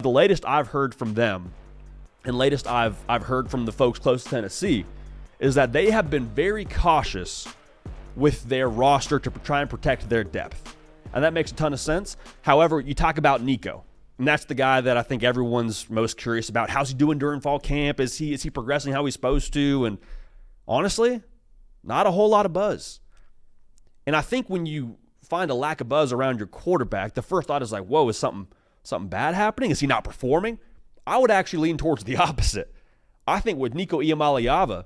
The latest I've heard from them, and latest I've heard from the folks close to Tennessee, is that they have been very cautious with their roster to try and protect their depth. And that makes a ton of sense. However, you talk about Nico, and that's the guy that I think everyone's most curious about. How's he doing during fall camp? Is he progressing how he's supposed to? And honestly, not a whole lot of buzz. And I think when you find a lack of buzz around your quarterback, the first thought is like, whoa, is something bad happening? Is he not performing? I would actually lean towards the opposite. I think with Nico Iamaleava,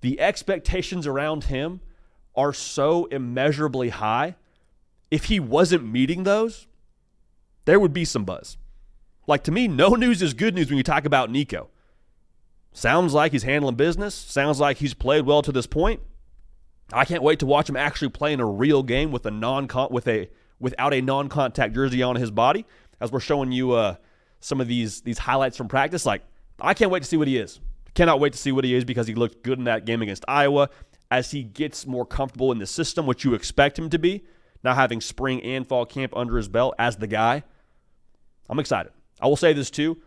the expectations around him are so immeasurably high. If he wasn't meeting those, there would be some buzz. Like, to me, no news is good news when you talk about Nico. Sounds like he's handling business. Sounds like he's played well to this point. I can't wait to watch him actually play in a real game with without a non-contact jersey on his body. As we're showing you some of these highlights from practice, like, I can't wait to see what he is. Cannot wait to see what he is because he looked good in that game against Iowa. As he gets more comfortable in the system, which you expect him to be, now having spring and fall camp under his belt as the guy, I'm excited. I will say this too.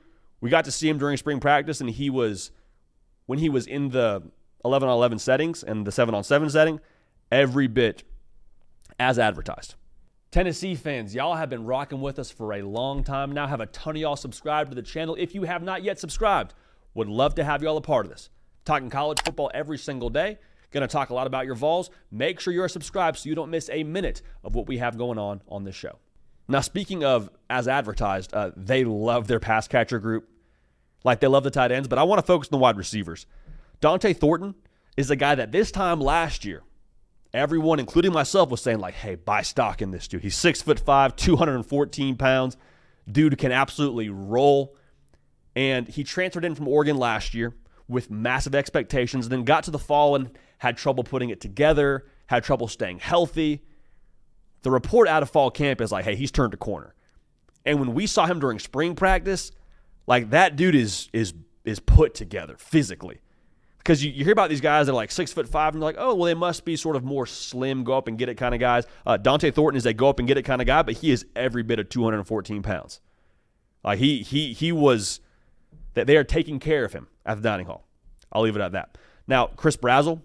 We got to see him during spring practice, and when he was in the 11-on-11 settings and the 7-on-7 setting, every bit as advertised. Tennessee fans, y'all have been rocking with us for a long time now. Have a ton of y'all subscribed to the channel. If you have not yet subscribed, would love to have y'all a part of this. Talking college football every single day. Going to talk a lot about your Vols. Make sure you're subscribed so you don't miss a minute of what we have going on this show. Now, speaking of as advertised, they love their pass catcher group. Like, they love the tight ends, but I want to focus on the wide receivers. Dante Thornton is a guy that this time last year, everyone, including myself, was saying, like, hey, buy stock in this dude. He's 6'5", 214 pounds. Dude can absolutely roll. And he transferred in from Oregon last year with massive expectations, then got to the fall and had trouble putting it together, had trouble staying healthy. The report out of fall camp is like, hey, he's turned a corner. And when we saw him during spring practice, like, that dude is put together physically. Because you hear about these guys that are like 6'5", and you're like, oh, well, they must be sort of more slim, go up and get it kind of guys. Dante Thornton is a go up and get it kind of guy, but he is every bit of 214 pounds. Like, he was that they are taking care of him at the dining hall. I'll leave it at that. Now, Chris Brazzell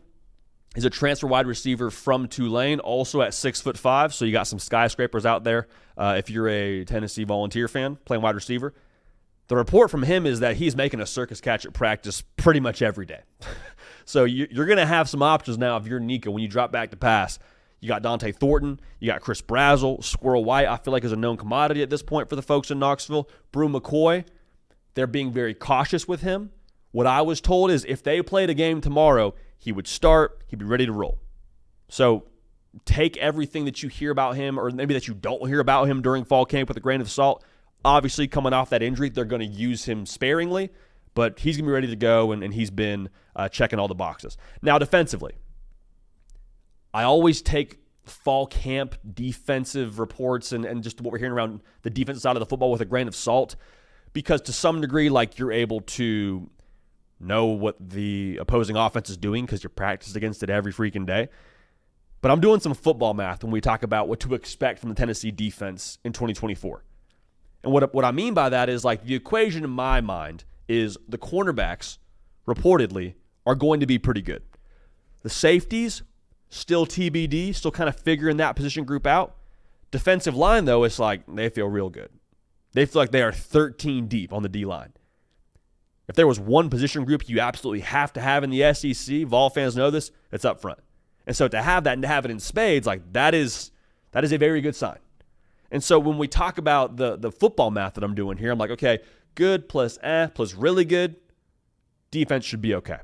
is a transfer wide receiver from Tulane, also at 6'5", so you got some skyscrapers out there if you're a Tennessee Volunteer fan playing wide receiver. The report from him is that he's making a circus catch at practice pretty much every day. So you're going to have some options now if you're Nico when you drop back to pass. You got Dante Thornton. You got Chris Brazzell. Squirrel White, I feel like, is a known commodity at this point for the folks in Knoxville. Brew McCoy, they're being very cautious with him. What I was told is if they played a game tomorrow, he would start, he'd be ready to roll. So take everything that you hear about him, or maybe that you don't hear about him during fall camp, with a grain of salt. Obviously, coming off that injury, they're going to use him sparingly, but he's going to be ready to go, and he's been checking all the boxes. Now, defensively, I always take fall camp defensive reports and just what we're hearing around the defensive side of the football with a grain of salt, because to some degree, like, you're able to know what the opposing offense is doing because you're practiced against it every freaking day. But I'm doing some football math when we talk about what to expect from the Tennessee defense in 2024. And what I mean by that is, like, the equation in my mind is the cornerbacks, reportedly, are going to be pretty good. The safeties, still TBD, still kind of figuring that position group out. Defensive line, though, it's like they feel real good. They feel like they are 13 deep on the D-line. If there was one position group you absolutely have to have in the SEC, Vol fans know this, it's up front. And so to have that and to have it in spades, like, that is a very good sign. And so when we talk about the football math that I'm doing here, I'm like, okay, good plus really good, defense should be okay.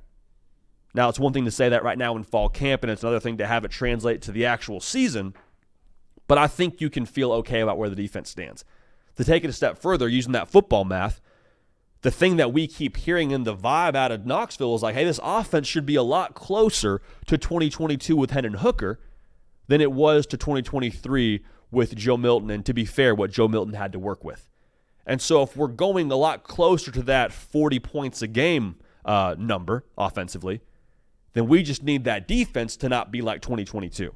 Now, it's one thing to say that right now in fall camp, and it's another thing to have it translate to the actual season, but I think you can feel okay about where the defense stands. To take it a step further, using that football math, the thing that we keep hearing in the vibe out of Knoxville is like, hey, this offense should be a lot closer to 2022 with Hendon Hooker than it was to 2023 with Joe Milton, and to be fair, what Joe Milton had to work with. And so if we're going a lot closer to that 40 points a game number offensively, then we just need that defense to not be like 2022.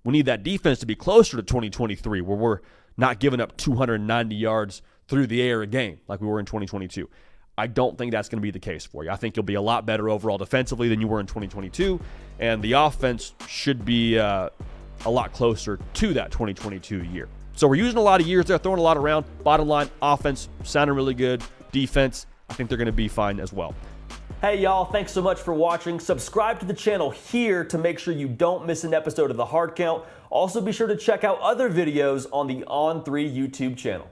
We need that defense to be closer to 2023, where we're not giving up 290 yards through the air a game like we were in 2022. I don't think that's going to be the case for you. I think you'll be a lot better overall defensively than you were in 2022, and the offense should be a lot closer to that 2022 year. So we're using a lot of years there, throwing a lot around. Bottom line, offense sounding really good. Defense, I think they're going to be fine as well. Hey y'all, thanks so much for watching. Subscribe to the channel here to make sure you don't miss an episode of The Hard Count. Also be sure to check out other videos on the On3 YouTube channel.